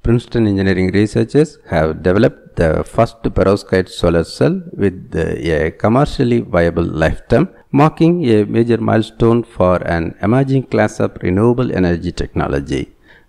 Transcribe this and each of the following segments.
Princeton Engineering researchers have developed the first perovskite solar cell with a commercially viable lifetime, marking a major milestone for an emerging class of renewable energy technology.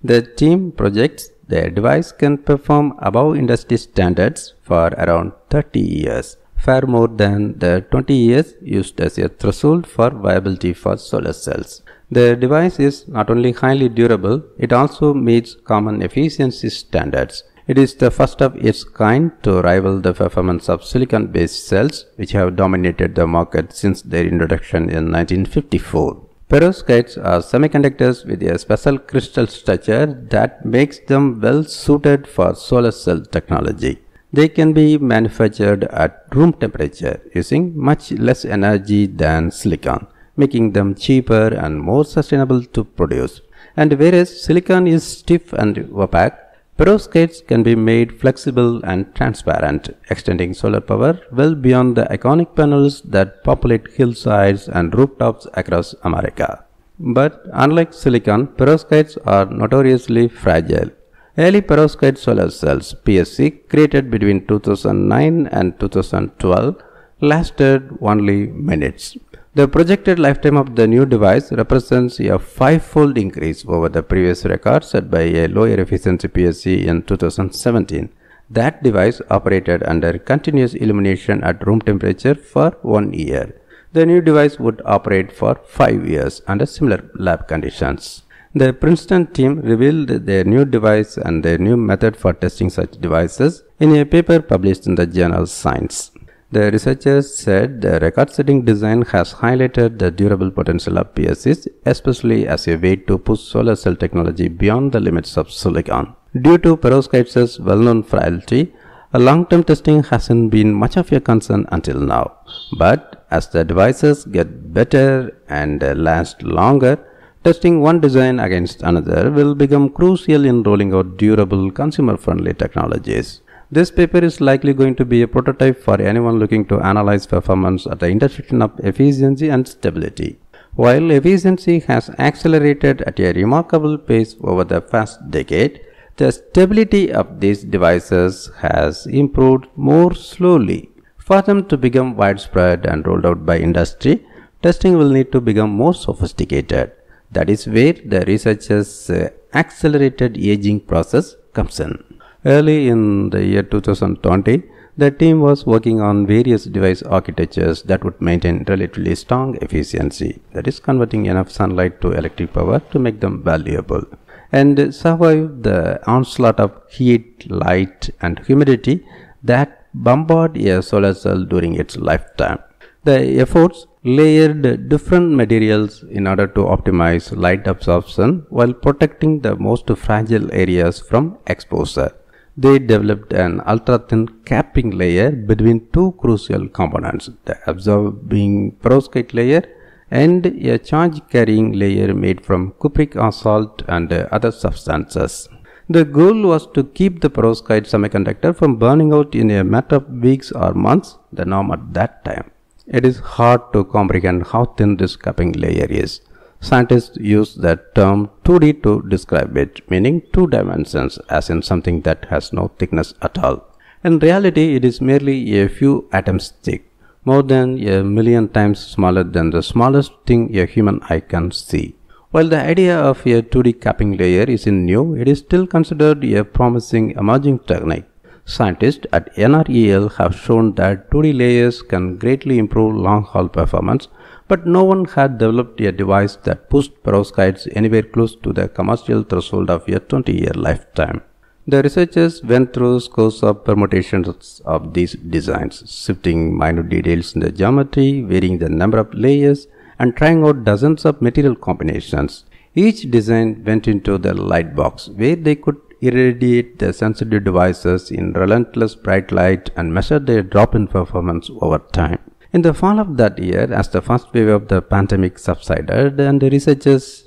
The team projects the device can perform above industry standards for around 30 years, far more than the 20 years used as a threshold for viability for solar cells. The device is not only highly durable, it also meets common efficiency standards. It is the first of its kind to rival the performance of silicon-based cells, which have dominated the market since their introduction in 1954. Perovskites are semiconductors with a special crystal structure that makes them well suited for solar cell technology. They can be manufactured at room temperature using much less energy than silicon, making them cheaper and more sustainable to produce. And whereas silicon is stiff and opaque, perovskites can be made flexible and transparent, extending solar power well beyond the iconic panels that populate hillsides and rooftops across America. But unlike silicon, perovskites are notoriously fragile. Early perovskite solar cells (PSC) created between 2009 and 2012 lasted only minutes. The projected lifetime of the new device represents a 5-fold increase over the previous record set by a lower efficiency PSC in 2017. That device operated under continuous illumination at room temperature for 1 year. The new device would operate for 5 years under similar lab conditions. The Princeton team revealed their new device and their new method for testing such devices in a paper published in the journal Science. The researchers said the record-setting design has highlighted the durable potential of PSCs, especially as a way to push solar cell technology beyond the limits of silicon. Due to perovskites' well-known frailty, long-term testing hasn't been much of a concern until now. But as the devices get better and last longer, testing one design against another will become crucial in rolling out durable, consumer-friendly technologies. This paper is likely going to be a prototype for anyone looking to analyze performance at the intersection of efficiency and stability. While efficiency has accelerated at a remarkable pace over the past decade, the stability of these devices has improved more slowly. For them to become widespread and rolled out by industry, testing will need to become more sophisticated. That is where the researchers' accelerated aging process comes in. Early in the year 2020, the team was working on various device architectures that would maintain relatively strong efficiency, that is, converting enough sunlight to electric power to make them valuable, and survive the onslaught of heat, light, and humidity that bombard a solar cell during its lifetime. The efforts layered different materials in order to optimize light absorption while protecting the most fragile areas from exposure. They developed an ultra-thin capping layer between two crucial components, the absorbing perovskite layer and a charge-carrying layer made from cupric salt and other substances. The goal was to keep the perovskite semiconductor from burning out in a matter of weeks or months, the norm at that time. It is hard to comprehend how thin this capping layer is. Scientists use the term 2D to describe it, meaning 2 dimensions, as in something that has no thickness at all. In reality, it is merely a few atoms thick, more than 1,000,000 times smaller than the smallest thing a human eye can see. While the idea of a 2D capping layer isn't new, it is still considered a promising emerging technique. Scientists at NREL have shown that 2D layers can greatly improve long-haul performance, but no one had developed a device that pushed perovskites anywhere close to the commercial threshold of a 20-year lifetime. The researchers went through scores of permutations of these designs, shifting minor details in the geometry, varying the number of layers, and trying out dozens of material combinations. Each design went into the light box, where they could irradiate the sensitive devices in relentless bright light and measure their drop-in performance over time. In the fall of that year, as the first wave of the pandemic subsided and the researchers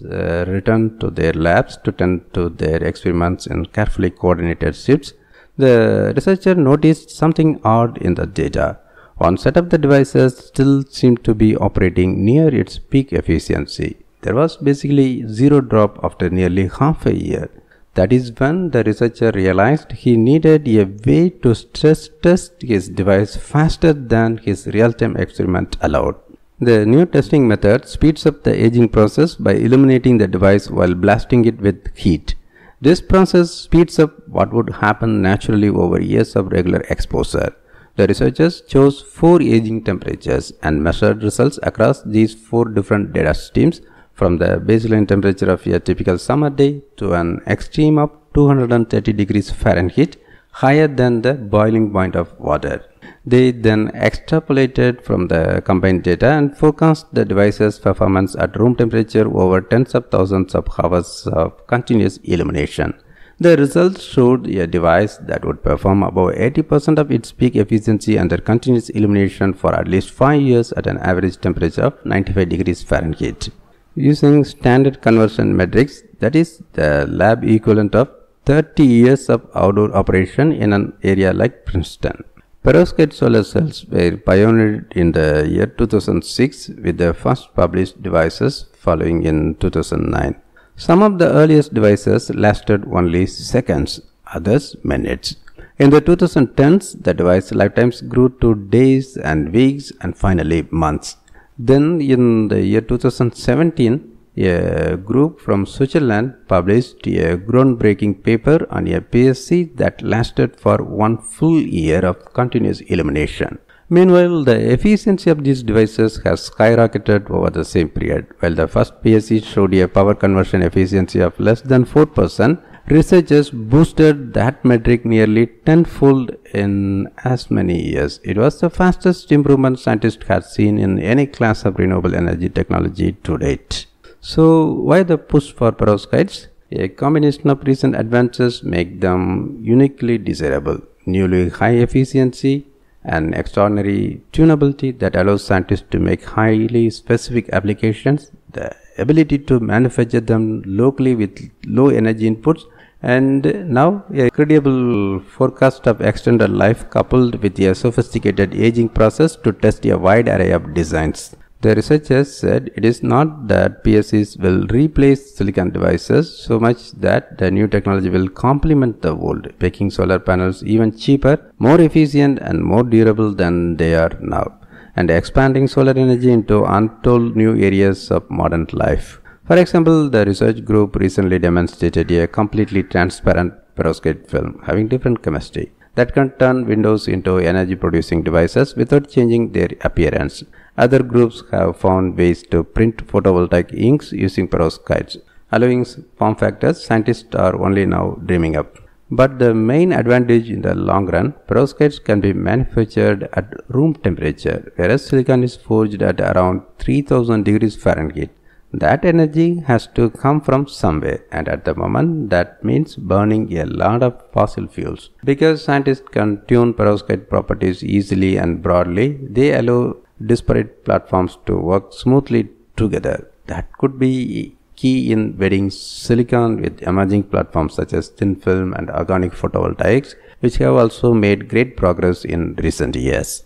returned to their labs to tend to their experiments in carefully coordinated shifts, the researcher noticed something odd in the data. One set of the devices still seemed to be operating near its peak efficiency. There was basically zero drop after nearly half a year. That is when the researcher realized he needed a way to stress test his device faster than his real-time experiment allowed. The new testing method speeds up the aging process by illuminating the device while blasting it with heat. This process speeds up what would happen naturally over years of regular exposure. The researchers chose 4 aging temperatures and measured results across these 4 different data streams, from the baseline temperature of a typical summer day to an extreme of 230 degrees Fahrenheit, higher than the boiling point of water. They then extrapolated from the combined data and forecast the device's performance at room temperature over tens of thousands of hours of continuous illumination. The results showed a device that would perform above 80% of its peak efficiency under continuous illumination for at least 5 years at an average temperature of 95 degrees Fahrenheit. Using standard conversion metrics, that is the lab equivalent of 30 years of outdoor operation in an area like Princeton. Perovskite solar cells were pioneered in the year 2006, with the first published devices following in 2009. Some of the earliest devices lasted only seconds, others minutes. In the 2010s, the device lifetimes grew to days and weeks and finally months. Then in the year 2017, a group from Switzerland published a groundbreaking paper on a PSC that lasted for 1 full year of continuous illumination. Meanwhile, the efficiency of these devices has skyrocketed over the same period. While the first PSC showed a power conversion efficiency of less than 4%, researchers boosted that metric nearly tenfold in as many years. It was the fastest improvement scientists had seen in any class of renewable energy technology to date. So, why the push for perovskites? A combination of recent advances make them uniquely desirable. Newly high efficiency and extraordinary tunability that allows scientists to make highly specific applications, the ability to manufacture them locally with low energy inputs, and now a credible forecast of extended life coupled with a sophisticated aging process to test a wide array of designs. The researchers said it is not that PSCs will replace silicon devices so much that the new technology will complement the old, making solar panels even cheaper, more efficient and more durable than they are now, and expanding solar energy into untold new areas of modern life. For example, the research group recently demonstrated a completely transparent perovskite film having different chemistry that can turn windows into energy producing devices without changing their appearance. Other groups have found ways to print photovoltaic inks using perovskites, allowing form factors scientists are only now dreaming up. But the main advantage in the long run, perovskites can be manufactured at room temperature, whereas silicon is forged at around 3000 degrees Fahrenheit. That energy has to come from somewhere, and at the moment that means burning a lot of fossil fuels. Because scientists can tune perovskite properties easily and broadly, they allow disparate platforms to work smoothly together. That could be key in wedding silicon with emerging platforms such as thin film and organic photovoltaics, which have also made great progress in recent years.